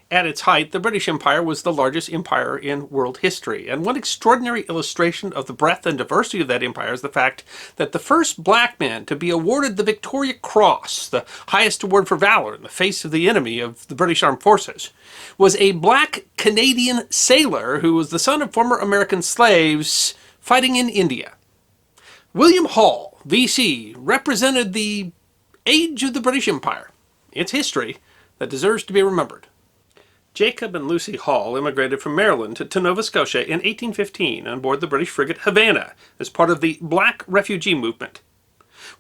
At its height, the British Empire was the largest empire in world history, and one extraordinary illustration of the breadth and diversity of that empire is the fact that the first black man to be awarded the Victoria Cross, the highest award for valor in the face of the enemy of the British Armed Forces, was a black Canadian sailor who was the son of former American slaves fighting in India. William Hall, VC, represented the age of the British Empire, its history that deserves to be remembered. Jacob and Lucy Hall immigrated from Maryland to Nova Scotia in 1815 on board the British frigate Havana as part of the Black Refugee Movement.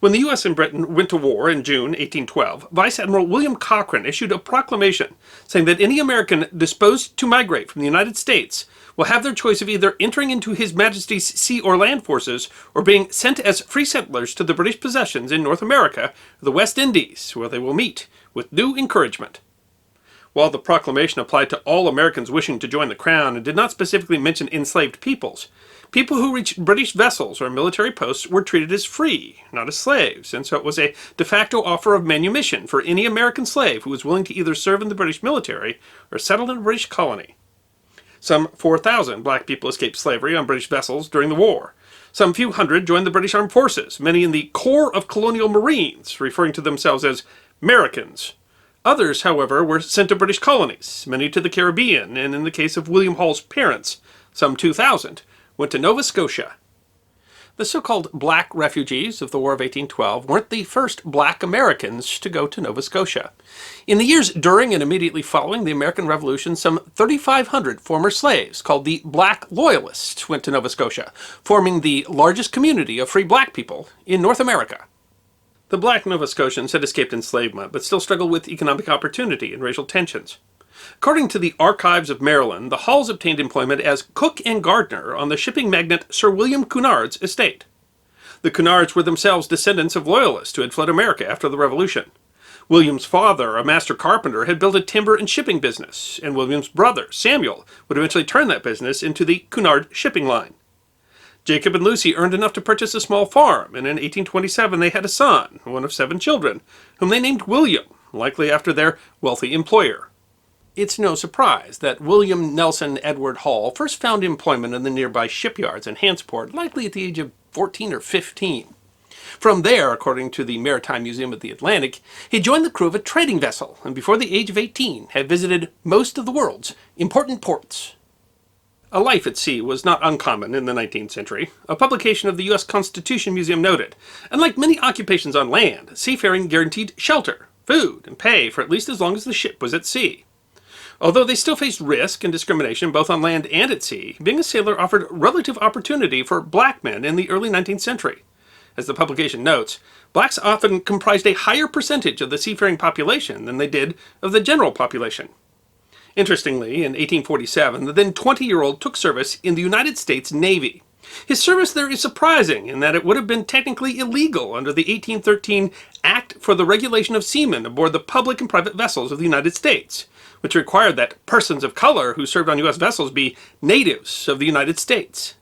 When the U.S. and Britain went to war in June 1812, Vice Admiral William Cochrane issued a proclamation saying that any American disposed to migrate from the United States will have their choice of either entering into His Majesty's sea or land forces or being sent as free settlers to the British possessions in North America or the West Indies, where they will meet with due encouragement. While the proclamation applied to all Americans wishing to join the Crown and did not specifically mention enslaved peoples, people who reached British vessels or military posts were treated as free, not as slaves, and so it was a de facto offer of manumission for any American slave who was willing to either serve in the British military or settle in a British colony. Some 4,000 black people escaped slavery on British vessels during the war. Some few hundred joined the British Armed Forces, many in the Corps of Colonial Marines, referring to themselves as Americans. Others, however, were sent to British colonies, many to the Caribbean, and in the case of William Hall's parents, some 2,000, went to Nova Scotia. The so-called black refugees of the War of 1812 weren't the first black Americans to go to Nova Scotia. In the years during and immediately following the American Revolution, some 3,500 former slaves, called the Black Loyalists, went to Nova Scotia, forming the largest community of free black people in North America. The black Nova Scotians had escaped enslavement, but still struggled with economic opportunity and racial tensions. According to the Archives of Maryland, the Halls obtained employment as cook and gardener on the shipping magnate Sir William Cunard's estate. The Cunards were themselves descendants of Loyalists who had fled America after the Revolution. William's father, a master carpenter, had built a timber and shipping business, and William's brother, Samuel, would eventually turn that business into the Cunard shipping line. Jacob and Lucy earned enough to purchase a small farm, and in 1827 they had a son, one of 7 children, whom they named William, likely after their wealthy employer. It's no surprise that William Nelson Edward Hall first found employment in the nearby shipyards in Hantsport, likely at the age of 14 or 15. From there, according to the Maritime Museum of the Atlantic, he joined the crew of a trading vessel, and before the age of 18 had visited most of the world's important ports. A life at sea was not uncommon in the 19th century. A publication of the U.S. Constitution Museum noted, unlike many occupations on land, seafaring guaranteed shelter, food, and pay for at least as long as the ship was at sea. Although they still faced risk and discrimination both on land and at sea, being a sailor offered relative opportunity for black men in the early 19th century. As the publication notes, blacks often comprised a higher percentage of the seafaring population than they did of the general population. Interestingly, in 1847, the then 20-year-old took service in the United States Navy. His service there is surprising in that it would have been technically illegal under the 1813 Act for the Regulation of Seamen aboard the public and private vessels of the United States, which required that persons of color who served on U.S. vessels be natives of the United States.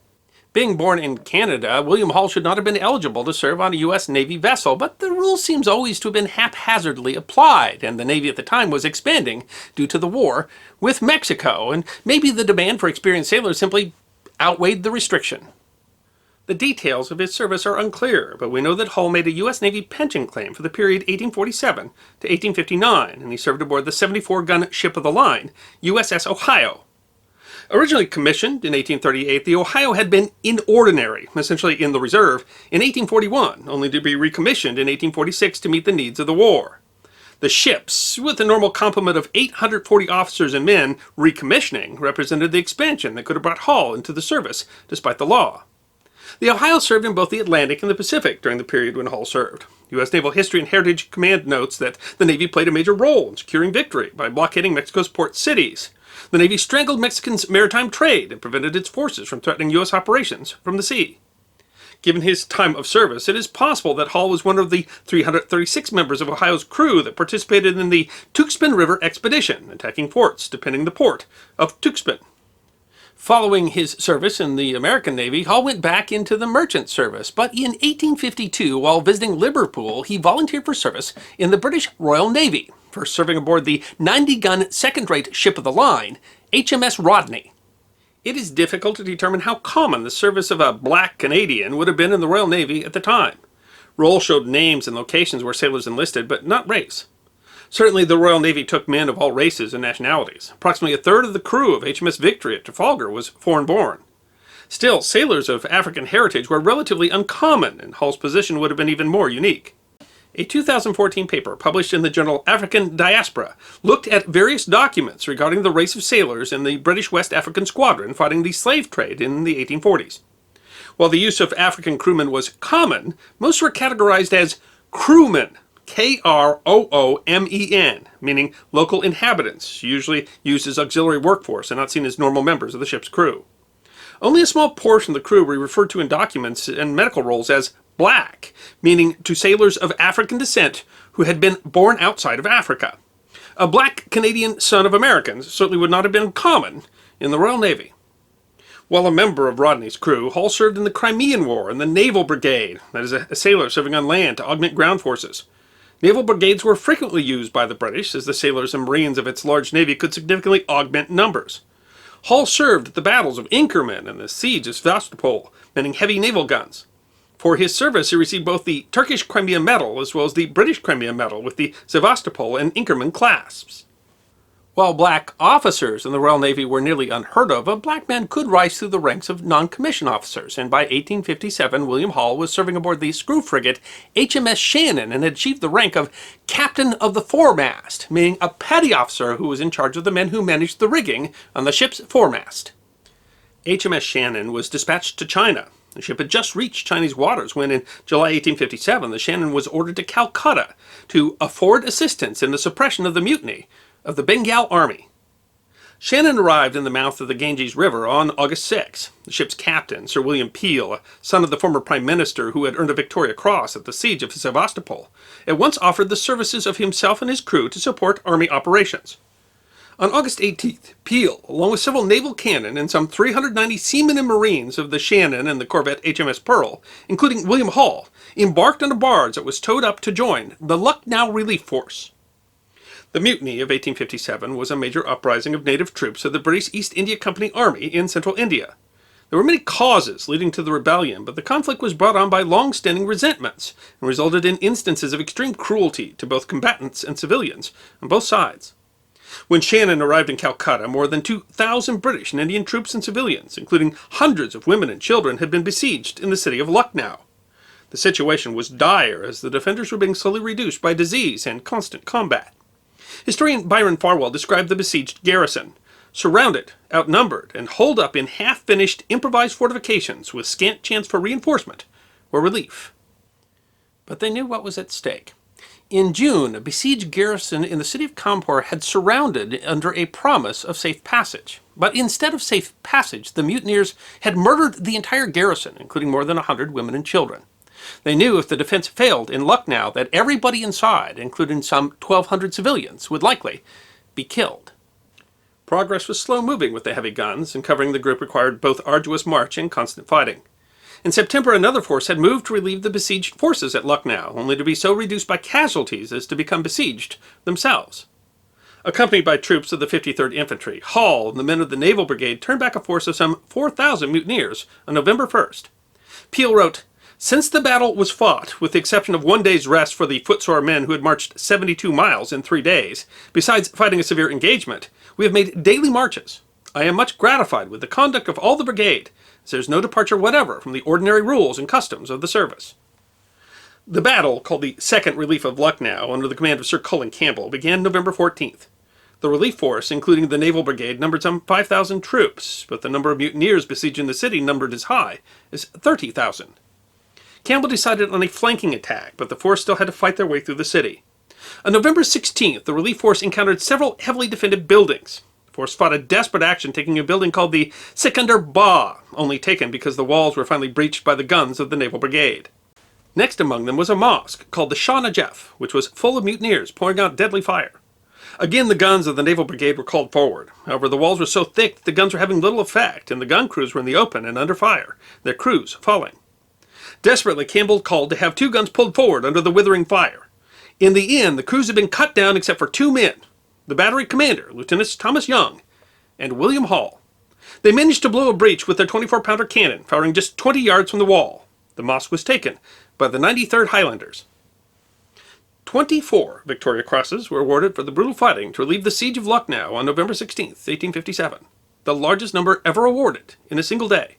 Being born in Canada, William Hall should not have been eligible to serve on a U.S. Navy vessel, but the rule seems always to have been haphazardly applied, and the Navy at the time was expanding due to the war with Mexico, and maybe the demand for experienced sailors simply outweighed the restriction. The details of his service are unclear, but we know that Hall made a U.S. Navy pension claim for the period 1847 to 1859, and he served aboard the 74-gun ship of the line, Uss Ohio. Originally commissioned in 1838, the Ohio had been in ordinary, essentially in the reserve, in 1841, only to be recommissioned in 1846 to meet the needs of the war. The ships, with a normal complement of 840 officers and men, recommissioning represented the expansion that could have brought Hall into the service, despite the law. The Ohio served in both the Atlantic and the Pacific during the period when Hall served. U.S. Naval History and Heritage Command notes that the Navy played a major role in securing victory by blockading Mexico's port cities. The Navy strangled Mexicans' maritime trade and prevented its forces from threatening U.S. operations from the sea. Given his time of service, it is possible that Hall was one of the 336 members of Ohio's crew that participated in the Tuxpan River expedition, attacking forts defending the port of Tuxpan. Following his service in the American Navy, Hall went back into the merchant service, but in 1852, while visiting Liverpool, he volunteered for service in the British Royal Navy, first serving aboard the 90-gun second-rate ship of the line, HMS Rodney. It is difficult to determine how common the service of a black Canadian would have been in the Royal Navy at the time. Roll showed names and locations where sailors enlisted, but not race. Certainly the Royal Navy took men of all races and nationalities. Approximately a third of the crew of HMS Victory at Trafalgar was foreign-born. Still, sailors of African heritage were relatively uncommon, and Hull's position would have been even more unique. A 2014 paper published in the journal African Diaspora looked at various documents regarding the race of sailors in the British West African Squadron fighting the slave trade in the 1840s. While the use of African crewmen was common, most were categorized as crewmen, Kroomen, meaning local inhabitants, usually used as auxiliary workforce and not seen as normal members of the ship's crew. Only a small portion of the crew were referred to in documents and medical rolls as black, meaning to sailors of African descent who had been born outside of Africa. A black Canadian son of Americans certainly would not have been common in the Royal Navy. While a member of Rodney's crew, Hull served in the Crimean War in the Naval Brigade, that is a sailor serving on land to augment ground forces. Naval brigades were frequently used by the British, as the sailors and marines of its large navy could significantly augment numbers. Hull served at the battles of Inkerman and the siege of Sevastopol, manning heavy naval guns. For his service, he received both the Turkish Crimea Medal as well as the British Crimea Medal with the Sevastopol and Inkerman clasps. While black officers in the Royal Navy were nearly unheard of, a black man could rise through the ranks of non-commissioned officers, and by 1857 William Hull was serving aboard the screw frigate HMS Shannon and had achieved the rank of Captain of the Foremast, meaning a petty officer who was in charge of the men who managed the rigging on the ship's foremast. HMS Shannon was dispatched to China. The ship had just reached Chinese waters when, in July 1857, the Shannon was ordered to Calcutta to afford assistance in the suppression of the mutiny of the Bengal Army. Shannon arrived in the mouth of the Ganges River on August 6. The ship's captain, Sir William Peel, a son of the former Prime Minister who had earned a Victoria Cross at the siege of Sevastopol, at once offered the services of himself and his crew to support army operations. On August 18th, Peel, along with several naval cannon and some 390 seamen and marines of the Shannon and the corvette HMS Pearl, including William Hull, embarked on a barge that was towed up to join the Lucknow Relief Force. The Mutiny of 1857 was a major uprising of native troops of the British East India Company Army in central India. There were many causes leading to the rebellion, but the conflict was brought on by long-standing resentments and resulted in instances of extreme cruelty to both combatants and civilians on both sides. When Shannon arrived in Calcutta, more than 2,000 British and Indian troops and civilians, including hundreds of women and children, had been besieged in the city of Lucknow. The situation was dire as the defenders were being slowly reduced by disease and constant combat. Historian Byron Farwell described the besieged garrison, surrounded, outnumbered, and holed up in half-finished improvised fortifications with scant chance for reinforcement or relief. But they knew what was at stake. In June, a besieged garrison in the city of Cawnpore had surrounded under a promise of safe passage. But instead of safe passage, the mutineers had murdered the entire garrison, including more than 100 women and children. They knew if the defense failed in Lucknow that everybody inside, including some 1,200 civilians, would likely be killed. Progress was slow-moving with the heavy guns, and covering the group required both arduous march and constant fighting. In September, another force had moved to relieve the besieged forces at Lucknow, only to be so reduced by casualties as to become besieged themselves. Accompanied by troops of the 53rd Infantry, Hull and the men of the Naval Brigade turned back a force of some 4,000 mutineers on November 1st. Peel wrote, "Since the battle was fought, with the exception of one day's rest for the footsore men who had marched 72 miles in 3 days, besides fighting a severe engagement, we have made daily marches. I am much gratified with the conduct of all the brigade, as there is no departure whatever from the ordinary rules and customs of the service." The battle, called the Second Relief of Lucknow, under the command of Sir Cullen Campbell, began November 14th. The relief force, including the Naval Brigade, numbered some 5,000 troops, but the number of mutineers besieging the city numbered as high as 30,000. Campbell decided on a flanking attack, but the force still had to fight their way through the city. On November 16th, the relief force encountered several heavily defended buildings. The force fought a desperate action, taking a building called the Sikandar Ba, only taken because the walls were finally breached by the guns of the Naval Brigade. Next among them was a mosque called the Shah Najaf, which was full of mutineers pouring out deadly fire. Again, the guns of the Naval Brigade were called forward. However, the walls were so thick that the guns were having little effect, and the gun crews were in the open and under fire, their crews falling. Desperately, Campbell called to have 2 guns pulled forward under the withering fire. In the end, the crews had been cut down except for 2 men, the battery commander, Lieutenants Thomas Young and William Hall. They managed to blow a breach with their 24-pounder cannon, firing just 20 yards from the wall. The mosque was taken by the 93rd Highlanders. 24 Victoria Crosses were awarded for the brutal fighting to relieve the siege of Lucknow on November 16, 1857, the largest number ever awarded in a single day.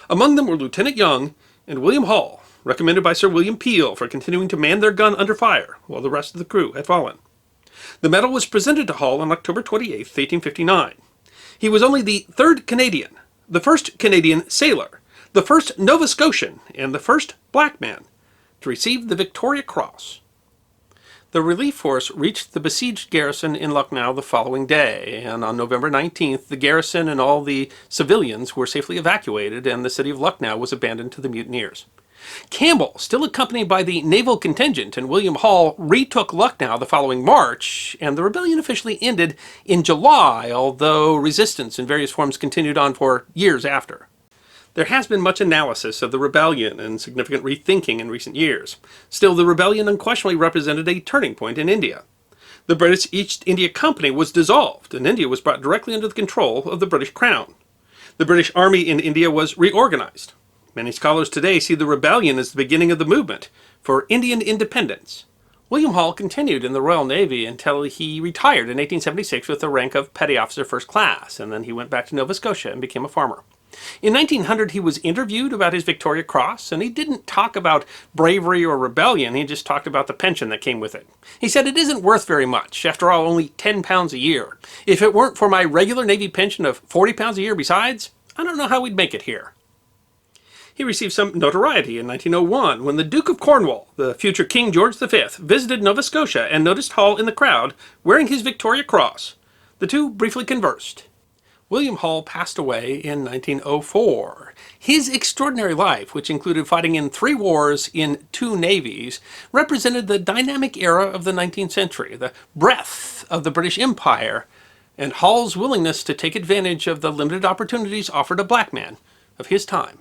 Among them were Lieutenant Young and William Hall, recommended by Sir William Peel for continuing to man their gun under fire while the rest of the crew had fallen. The medal was presented to Hall on October 28, 1859. He was only the 3rd Canadian, the 1st Canadian sailor, the 1st Nova Scotian, and the 1st black man to receive the Victoria Cross. The relief force reached the besieged garrison in Lucknow the following day, and on November 19th, the garrison and all the civilians were safely evacuated, and the city of Lucknow was abandoned to the mutineers. Campbell, still accompanied by the naval contingent, and William Hall retook Lucknow the following March, and the rebellion officially ended in July, although resistance in various forms continued on for years after. There has been much analysis of the rebellion and significant rethinking in recent years. Still, the rebellion unquestionably represented a turning point in India. The British East India Company was dissolved, and India was brought directly under the control of the British Crown. The British Army in India was reorganized. Many scholars today see the rebellion as the beginning of the movement for Indian independence. William Hall continued in the Royal Navy until he retired in 1876 with the rank of Petty Officer First Class, and then he went back to Nova Scotia and became a farmer. In 1900, he was interviewed about his Victoria Cross, and he didn't talk about bravery or rebellion, he just talked about the pension that came with it. He said, "It isn't worth very much, after all, only £10 a year. If it weren't for my regular Navy pension of £40 a year besides, I don't know how we'd make it here." He received some notoriety in 1901 when the Duke of Cornwall, the future King George V, visited Nova Scotia and noticed Hall in the crowd wearing his Victoria Cross. The two briefly conversed. William Hall passed away in 1904. His extraordinary life, which included fighting in 3 wars in 2 navies, represented the dynamic era of the 19th century, the breadth of the British Empire, and Hall's willingness to take advantage of the limited opportunities offered a black man of his time.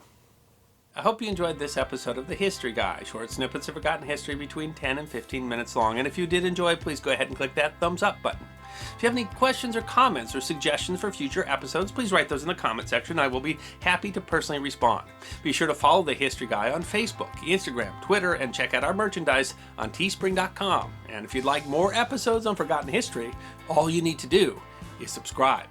I hope you enjoyed this episode of The History Guy, short snippets of forgotten history between 10 and 15 minutes long. And if you did enjoy, please go ahead and click that thumbs up button. If you have any questions or comments or suggestions for future episodes, please write those in the comment section. I will be happy to personally respond. Be sure to follow The History Guy on Facebook, Instagram, Twitter, and check out our merchandise on teespring.com. And if you'd like more episodes on forgotten history, all you need to do is subscribe.